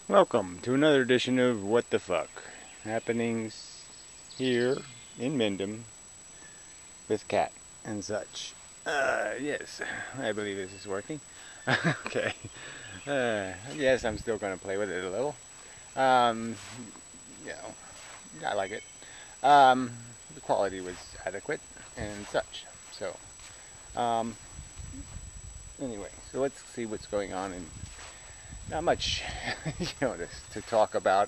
Welcome to another edition of What the Fuck happenings here in Mendham with Cat and such. Yes, I believe this is working. Okay. Yes, I'm still going to play with it a little. Um, you know, I like it. The quality was adequate and such. So, um, anyway, so let's see what's going on in. Not much, to talk about.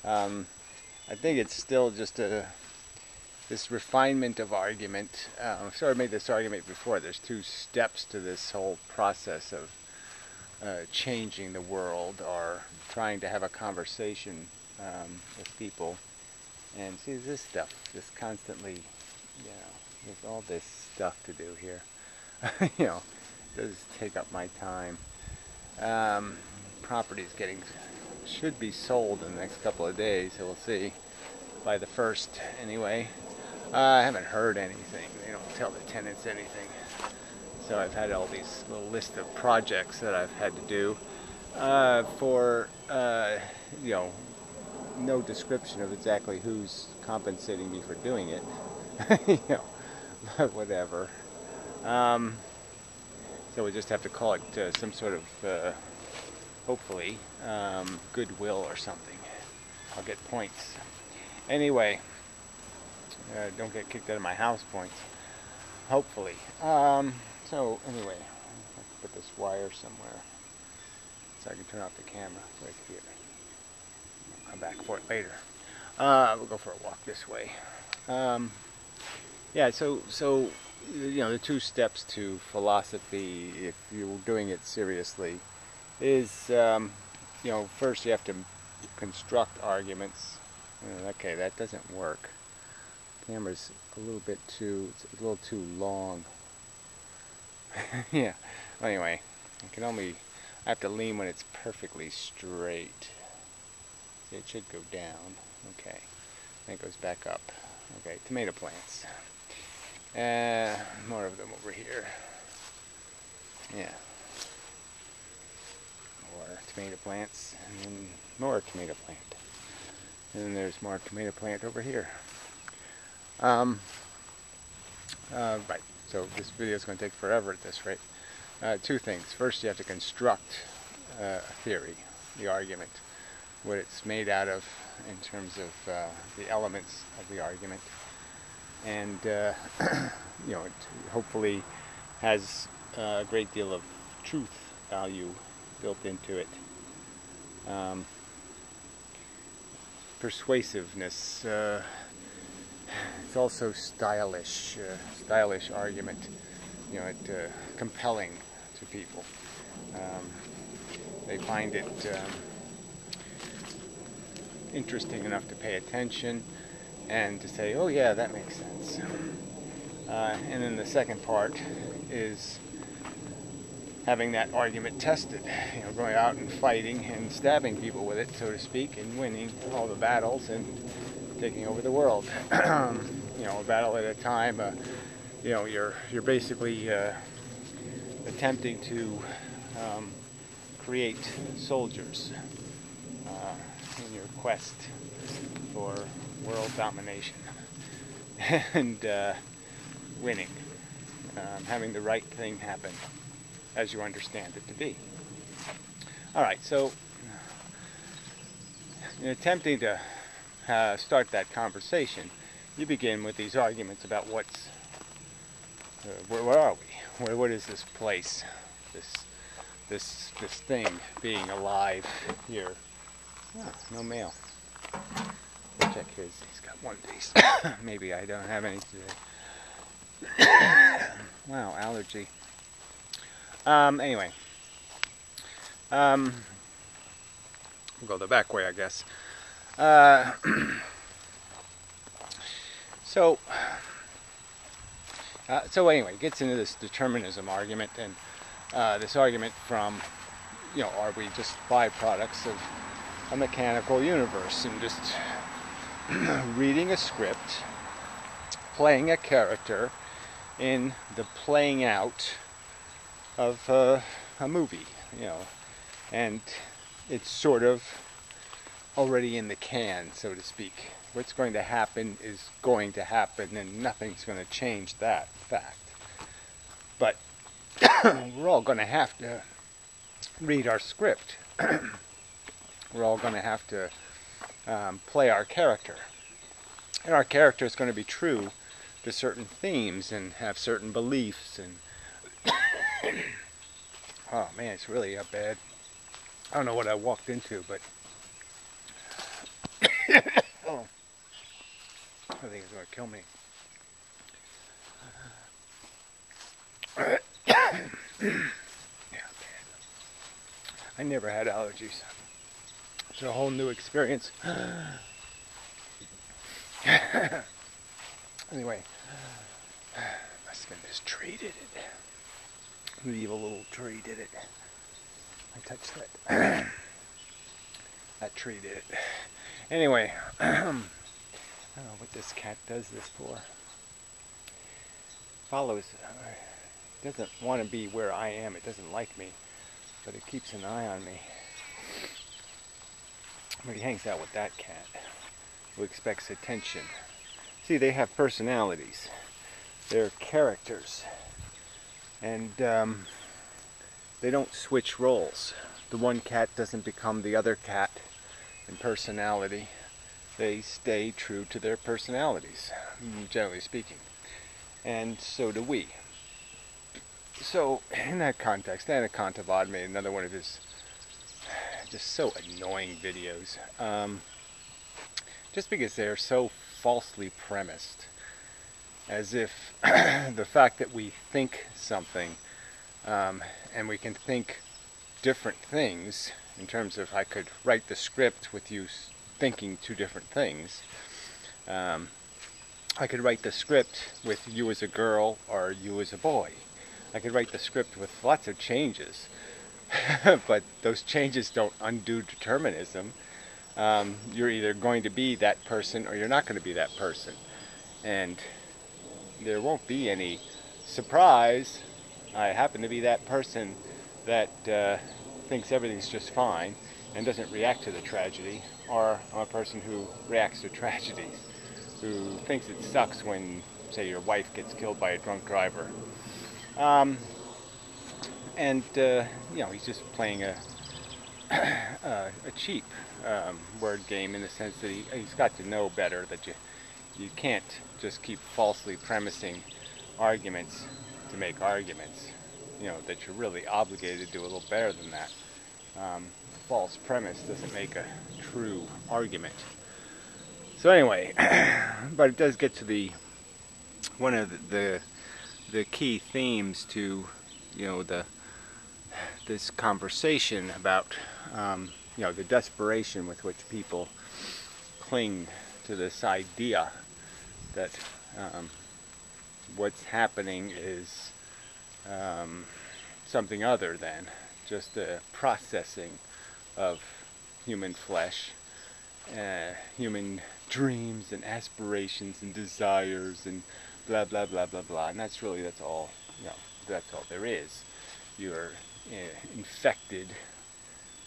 I think it's still just this refinement of argument. I've sort of made this argument before. There's two steps to this whole process of changing the world or trying to have a conversation with people. And see, this stuff, just constantly, there's all this stuff to do here. It does take up my time. Property's should be sold in the next couple of days, so we'll see. By the 1st, anyway. I haven't heard anything. They don't tell the tenants anything. So I've had all these little list of projects that I've had to do for, no description of exactly who's compensating me for doing it. But whatever. So we just have to call it some sort of hopefully goodwill or something. I'll get points. Anyway, don't get kicked out of my house points. Hopefully. So anyway, I have to put this wire somewhere so I can turn off the camera right here. I'll come back for it later. We'll go for a walk this way. Yeah, so the two steps to philosophy, if you're doing it seriously, is, first you have to construct arguments. Okay, that doesn't work. Camera's it's a little too long. Yeah, anyway, I have to lean when it's perfectly straight. See, it should go down. Okay, then it goes back up. Okay, tomato plants. More of them over here. Yeah. More tomato plants, and then more tomato plant. And then there's more tomato plant over here. Right, so this video is going to take forever at this rate. Two things. First, you have to construct a theory, the argument, what it's made out of in terms of the elements of the argument. And, it hopefully has a great deal of truth value built into it. Persuasiveness. It's also stylish argument. Compelling to people. They find it interesting enough to pay attention and to say, oh yeah, that makes sense. And then the second part is having that argument tested, going out and fighting and stabbing people with it, so to speak, and winning all the battles and taking over the world. A battle at a time. You're basically attempting to create soldiers in your quest for world domination and winning, having the right thing happen as you understand it to be. Alright, so in attempting to start that conversation, you begin with these arguments about where are we? What is this place? This thing being alive here? Oh, no mail. We'll check his. He's got one piece. Maybe I don't have any today. Wow, allergy. Anyway. We'll go the back way, I guess. So anyway, it gets into this determinism argument, and this argument from, are we just byproducts of a mechanical universe, and just reading a script, playing a character in the playing out of a movie, and it's sort of already in the can, so to speak. What's going to happen is going to happen, and nothing's going to change that fact. But we're all going to have to read our script. We're all going to have to play our character. And our character is going to be true to certain themes and have certain beliefs. And oh man, it's really up bad. I don't know what I walked into, but oh, I think it's going to kill me. Yeah, bad. I never had allergies. It's a whole new experience. Anyway, must have been this tree did it. The evil little tree did it. I touched that. That tree did it. Anyway, I don't know what this cat does this for. Follows, doesn't want to be where I am. It doesn't like me, but it keeps an eye on me. But he hangs out with that cat who expects attention. See, they have personalities. They're characters. And they don't switch roles. The one cat doesn't become the other cat in personality. They stay true to their personalities, generally speaking. And so do we. So, in that context, Anticontomate made another one of his just so annoying videos. Just because they're so falsely premised, as if the fact that we think something and we can think different things, in terms of I could write the script with you thinking two different things. I could write the script with you as a girl or you as a boy. I could write the script with lots of changes, but those changes don't undo determinism. You're either going to be that person or you're not going to be that person. And there won't be any surprise. I happen to be that person that thinks everything's just fine and doesn't react to the tragedy, or I'm a person who reacts to tragedies, who thinks it sucks when, say, your wife gets killed by a drunk driver. You know, he's just playing a cheap word game, in the sense that he's got to know better that you can't just keep falsely premising arguments to make arguments. You know, that you're really obligated to do a little better than that. False premise doesn't make a true argument. So anyway, but it does get to one of the key themes to, you know, this conversation about you know, the desperation with which people cling to this idea that what's happening is something other than just the processing of human flesh, human dreams and aspirations and desires and blah blah blah blah blah. And that's all, you know, that's all there is. You're infected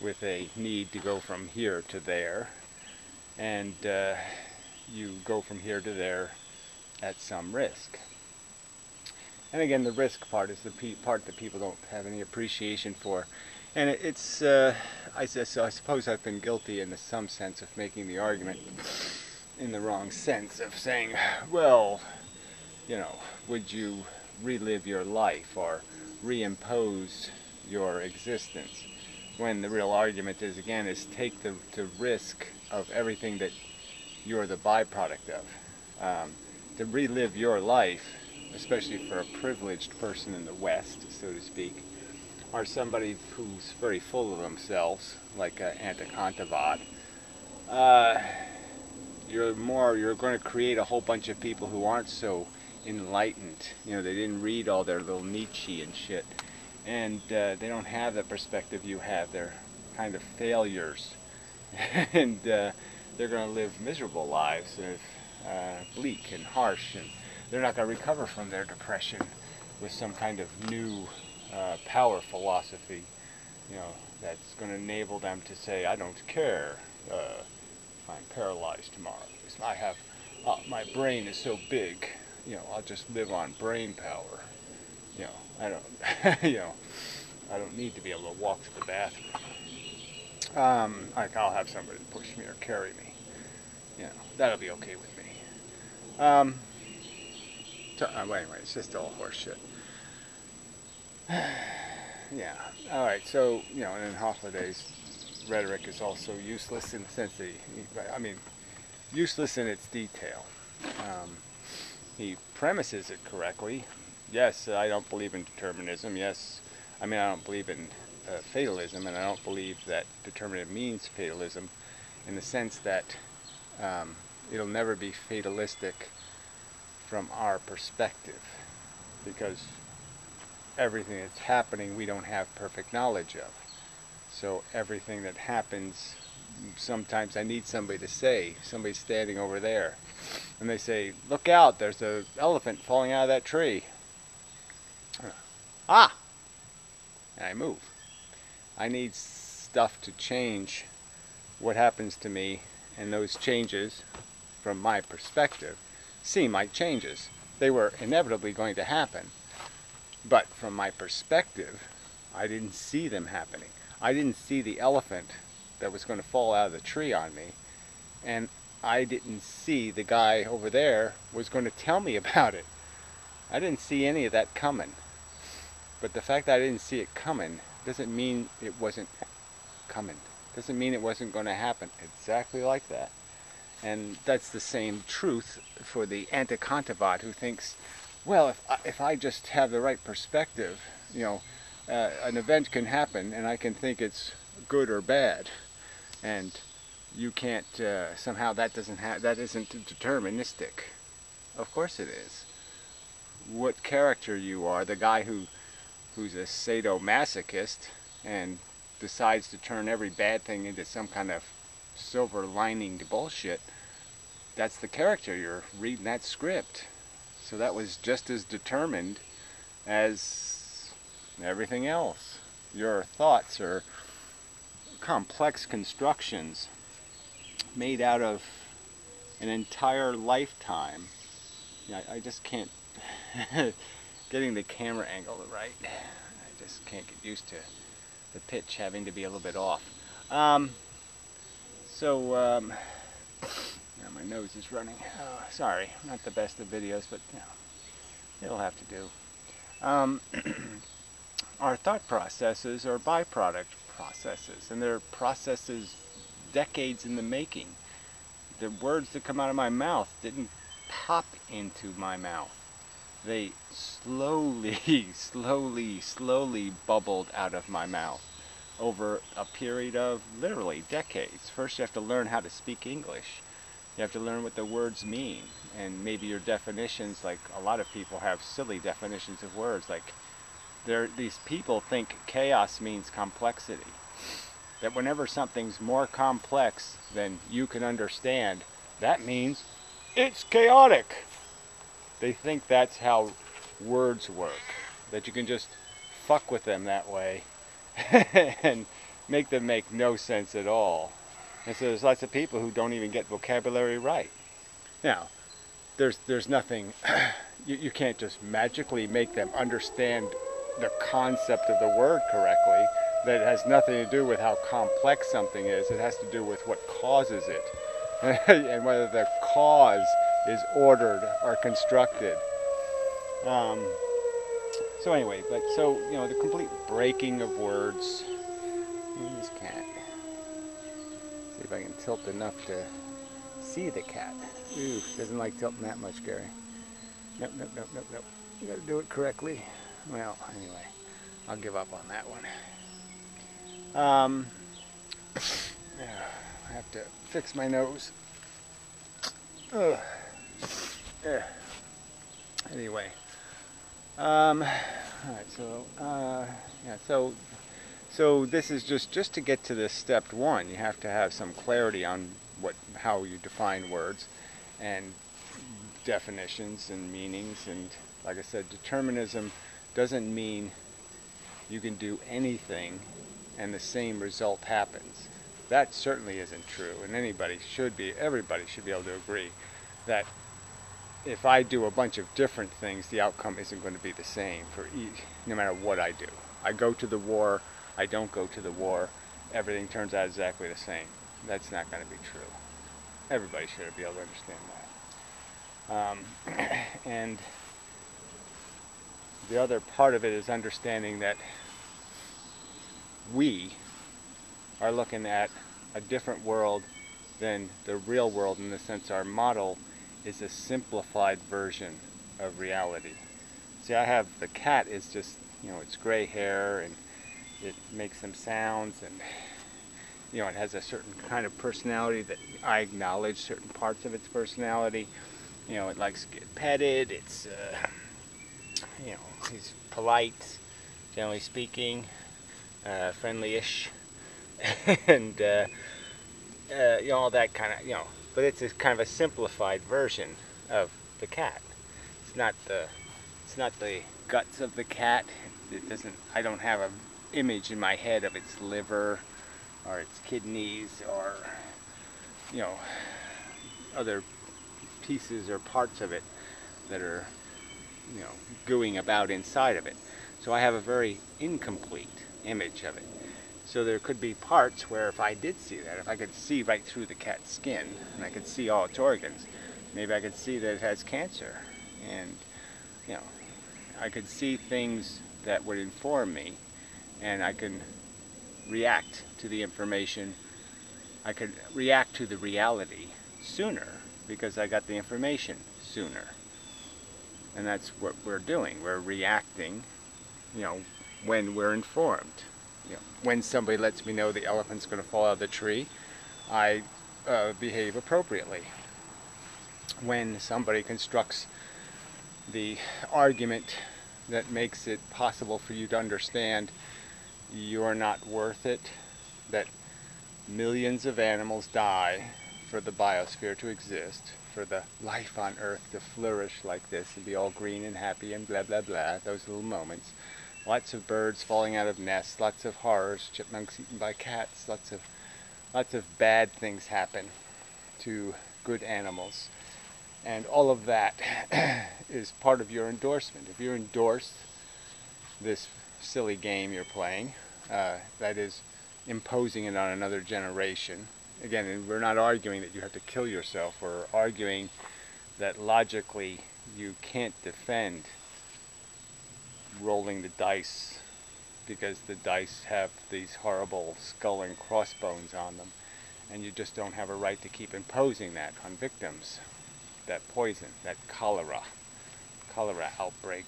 with a need to go from here to there, and you go from here to there at some risk. And again, the risk part is the part that people don't have any appreciation for. And it's, I suppose I've been guilty in some sense of making the argument in the wrong sense, of saying, well, you know, would you relive your life or reimpose your existence? When the real argument is, again, is take the risk of everything that you're the byproduct of. To relive your life, especially for a privileged person in the West, so to speak, or somebody who's very full of themselves, like anticontomate, you're going to create a whole bunch of people who aren't so enlightened. You know, they didn't read all their little Nietzsche and shit, and they don't have the perspective you have. They're kind of failures, and they're going to live miserable lives, bleak and harsh, and they're not going to recover from their depression with some kind of new power philosophy, you know, that's going to enable them to say, I don't care, if I'm paralyzed tomorrow. Because I have, my brain is so big, you know, I'll just live on brain power. You know, I don't, you know, I don't need to be able to walk to the bathroom. Like I'll have somebody push me or carry me. You know, that'll be okay with me. So, anyway, it's just all horseshit. Yeah. All right. So, you know, and in Hofladay's rhetoric is also useless in the sense that I mean, useless in its detail. He premises it correctly. Yes, I don't believe in determinism. Yes, I mean, I don't believe in fatalism, and I don't believe that determinism means fatalism in the sense that it'll never be fatalistic from our perspective, because everything that's happening we don't have perfect knowledge of. So everything that happens, sometimes I need somebody to say, somebody's standing over there, and they say, look out, there's an elephant falling out of that tree. Ah! And I move. I need stuff to change what happens to me, and those changes, from my perspective, seem like changes. They were inevitably going to happen, but from my perspective, I didn't see them happening. I didn't see the elephant that was going to fall out of the tree on me, and I didn't see the guy over there was going to tell me about it. I didn't see any of that coming. But the fact that I didn't see it coming doesn't mean it wasn't coming. Doesn't mean it wasn't going to happen exactly like that. And that's the same truth for the anticontomate who thinks, well, if I just have the right perspective, you know, an event can happen and I can think it's good or bad, and you can't somehow that isn't deterministic. Of course it is. What character you are, the guy who's a sadomasochist and decides to turn every bad thing into some kind of silver lining to bullshit, that's the character. You're reading that script. So that was just as determined as everything else. Your thoughts are complex constructions made out of an entire lifetime. I just can't getting the camera angle right. I just can't get used to the pitch having to be a little bit off. Now my nose is running. Sorry, not the best of videos, but you know, it'll have to do. Our thought processes are byproduct processes, and they're processes decades in the making. The words that come out of my mouth didn't pop into my mouth. They slowly, slowly bubbled out of my mouth over a period of literally decades. First you have to learn how to speak English. You have to learn what the words mean, and maybe your definitions, like a lot of people have silly definitions of words, like these people think chaos means complexity. That whenever something's more complex than you can understand, that means it's chaotic. They think that's how words work, that you can just fuck with them that way and make them make no sense at all. And so there's lots of people who don't even get vocabulary right. Now, there's nothing, you can't just magically make them understand the concept of the word correctly. That it has nothing to do with how complex something is. It has to do with what causes it. And whether the cause is ordered or constructed. So anyway, you know, the complete breaking of words. This cat. See if I can tilt enough to see the cat. Ooh, doesn't like tilting that much, Gary. Nope. You gotta do it correctly. Well, anyway, I'll give up on that one. I have to fix my nose. Ugh. Yeah. Anyway, all right. So this is just to get to this step one. You have to have some clarity on how you define words, and definitions and meanings. And like I said, determinism doesn't mean you can do anything and the same result happens. that certainly isn't true. And everybody should be able to agree that if I do a bunch of different things, the outcome isn't going to be the same for each, no matter what I do. I go to the war, I don't go to the war, everything turns out exactly the same. That's not going to be true. Everybody should be able to understand that. And the other part of it is understanding that we are looking at a different world than the real world, in the sense our model is a simplified version of reality. See, I have the cat is just, it's gray hair and it makes some sounds, and it has a certain kind of personality that I acknowledge certain parts of its personality. It likes to get petted. It's he's polite, generally speaking, friendly-ish, and all that kind of, but it's a kind of a simplified version of the cat. It's not the guts of the cat. I don't have an image in my head of its liver or its kidneys or other pieces or parts of it that are gooing about inside of it. So I have a very incomplete image of it. So there could be parts where if I did see that, if I could see right through the cat's skin and I could see all its organs, maybe I could see that it has cancer, and I could see things that would inform me, and I can react to the information. I could react to the reality sooner because I got the information sooner. And that's what we're doing. We're reacting, when we're informed. When somebody lets me know the elephant's going to fall out of the tree, I behave appropriately. When somebody constructs the argument that makes it possible for you to understand you're not worth it, that millions of animals die for the biosphere to exist, for the life on Earth to flourish like this and be all green and happy and blah blah blah, those little moments. Lots of birds falling out of nests, lots of horrors, chipmunks eaten by cats, lots of bad things happen to good animals. And all of that is part of your endorsement. If you endorse this silly game you're playing, that is imposing it on another generation. Again, we're not arguing that you have to kill yourself. We're arguing that logically you can't defend rolling the dice because the dice have these horrible skull and crossbones on them, and you just don't have a right to keep imposing that on victims. That poison, that cholera outbreak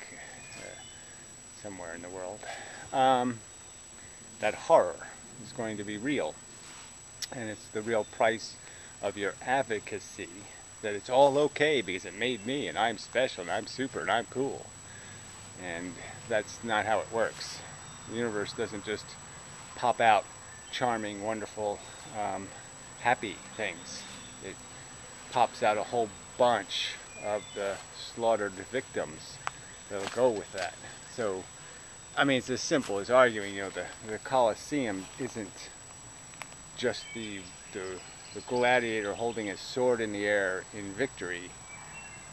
somewhere in the world, that horror is going to be real, and it's the real price of your advocacy that it's all okay because it made me and I'm special and I'm super and I'm cool. And that's not how it works. The universe doesn't just pop out charming, wonderful, happy things. It pops out a whole bunch of the slaughtered victims that'll go with that. So, I mean, it's as simple as arguing, the Colosseum isn't just the gladiator holding his sword in the air in victory.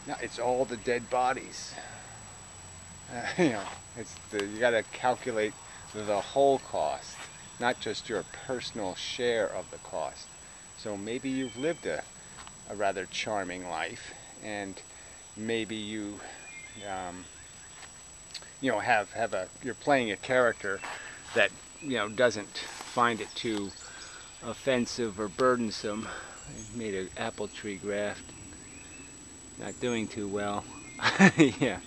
No, it's all the dead bodies. You got to calculate the whole cost, not just your personal share of the cost. So maybe you've lived a rather charming life, and maybe you you're playing a character that doesn't find it too offensive or burdensome. I made an apple tree graft, not doing too well. Yeah,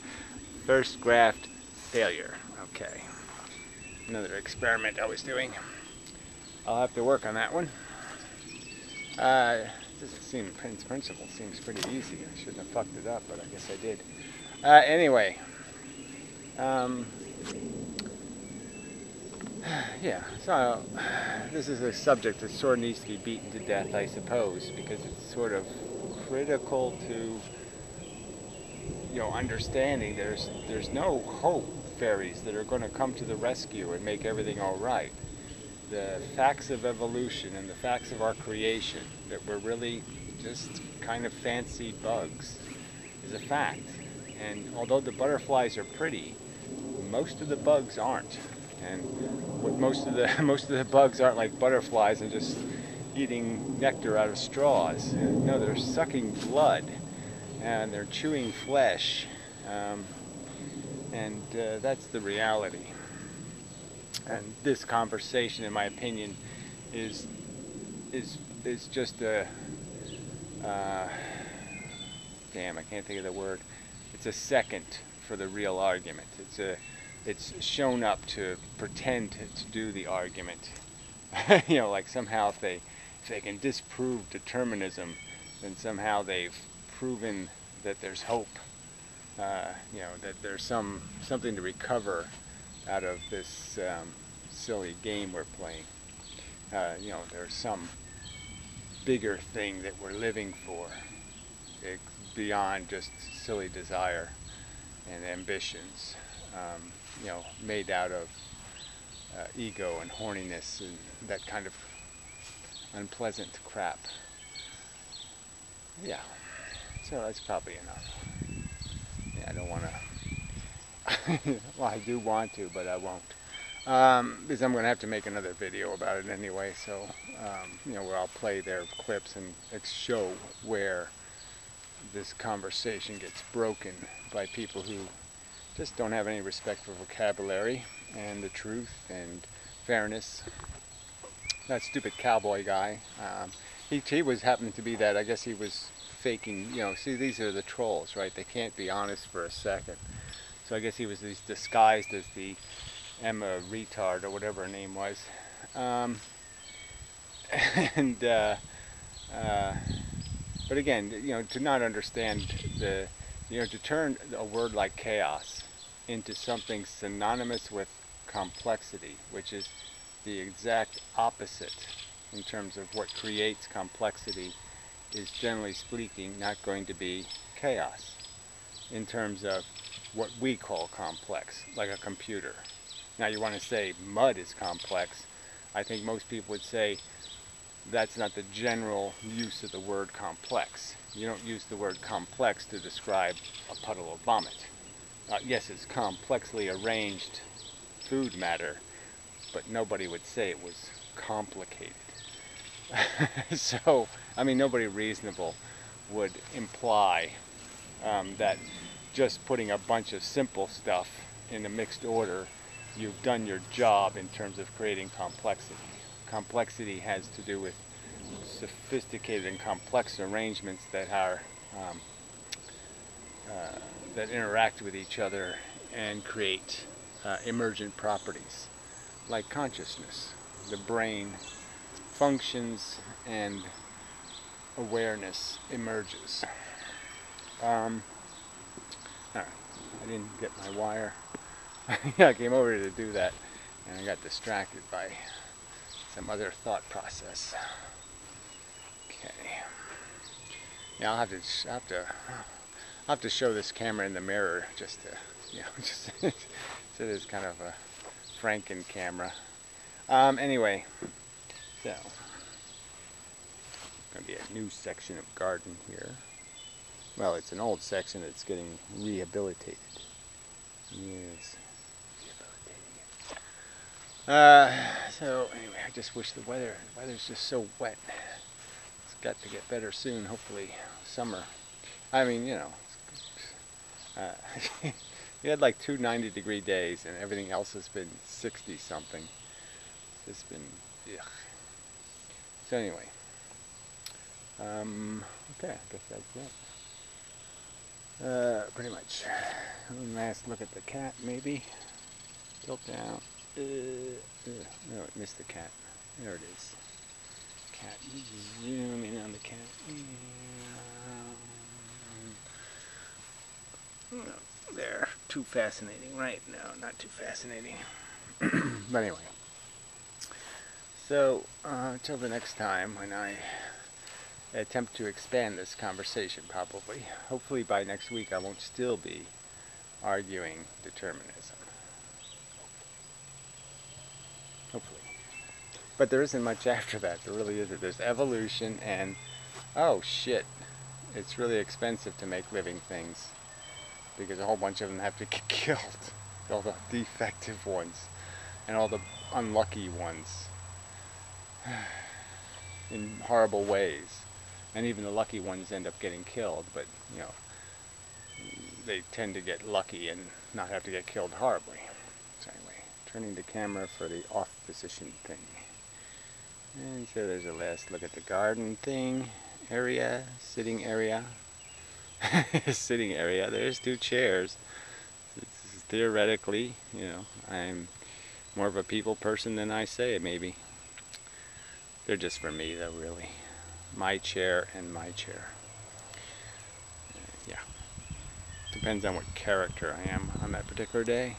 first graft failure. Okay, another experiment I was doing. I'll have to work on that one. Doesn't seem, in principle, seems pretty easy. I shouldn't have fucked it up, but I guess I did. Anyway, yeah, so this is a subject that sort of needs to be beaten to death, I suppose, because it's sort of critical to, understanding there's no hope fairies that are going to come to the rescue and make everything all right. the facts of evolution and the facts of our creation, that we're really just kind of fancy bugs, is a fact. And although the butterflies are pretty, most of the bugs aren't. And what most of the bugs aren't like butterflies and just eating nectar out of straws. No, they're sucking blood and they're chewing flesh, and that's the reality. And this conversation, in my opinion, is just a damn, I can't think of the word. It's a second for the real argument. It's shown up to pretend to do the argument. You know, like somehow if they can disprove determinism, then somehow they've proven that there's hope. You know, that there's something to recover out of this silly game we're playing. You know, there's some bigger thing that we're living for, beyond just silly desire and ambitions. You know, made out of ego and horniness and that kind of unpleasant crap. Yeah, so that's probably enough. Yeah, I don't want to. Well, I do want to, but I won't. Because I'm going to have to make another video about it anyway, so, you know, where I'll play their clips and show where this conversation gets broken by people who just don't have any respect for vocabulary and the truth and fairness. That stupid cowboy guy, he was happening to be that. I guess he was faking, you know, see, these are the trolls, right? They can't be honest for a second. So I guess he was disguised as the Emma retard or whatever her name was. But again, you know, to not understand you know, to turn a word like chaos into something synonymous with complexity, which is the exact opposite in terms of what creates complexity, is generally speaking not going to be chaos in terms of what we call complex, like a computer. Now you want to say mud is complex. I think most people would say that's not the general use of the word complex. You don't use the word complex to describe a puddle of vomit. Yes, it's complexly arranged food matter, but nobody would say it was complicated. So, I mean, nobody reasonable would imply that just putting a bunch of simple stuff in a mixed order, you've done your job in terms of creating complexity. Complexity has to do with sophisticated and complex arrangements that are that interact with each other and create emergent properties, like consciousness. The brain functions and awareness emerges. Alright, I didn't get my wire. I came over to do that and I got distracted by some other thought process. Okay. Yeah, I'll have to show this camera in the mirror just to, you know, just so there's kind of a Franken camera. Anyway, so going to be a new section of garden here. Well, it's an old section that's getting rehabilitated. Yes, rehabilitating it. So anyway, I just wish the weather's just so wet. It's got to get better soon, hopefully summer. I mean, you know, we had like 2 90-degree days and everything else has been 60 something. It's been, ugh. So anyway, okay, I guess that's it. Pretty much. One last look at the cat, maybe. Tilt down. No, it missed the cat. There it is. Cat. Zoom in on the cat. There. Too fascinating, right? No, not too fascinating. But anyway. So, until the next time when I attempt to expand this conversation, probably. Hopefully by next week I won't still be arguing determinism. Hopefully. But there isn't much after that. There really isn't. There's evolution and, oh shit, it's really expensive to make living things because a whole bunch of them have to get killed. All the defective ones and all the unlucky ones in horrible ways. And even the lucky ones end up getting killed, but you know, they tend to get lucky and not have to get killed horribly. So anyway, turning the camera for the off position thing. And so there's a last look at the garden thing, area, sitting area. Sitting area, there's 2 chairs. Theoretically, you know, I'm more of a people person than I say, maybe. They're just for me though, really. My chair and my chair. Yeah. Depends on what character I am on that particular day.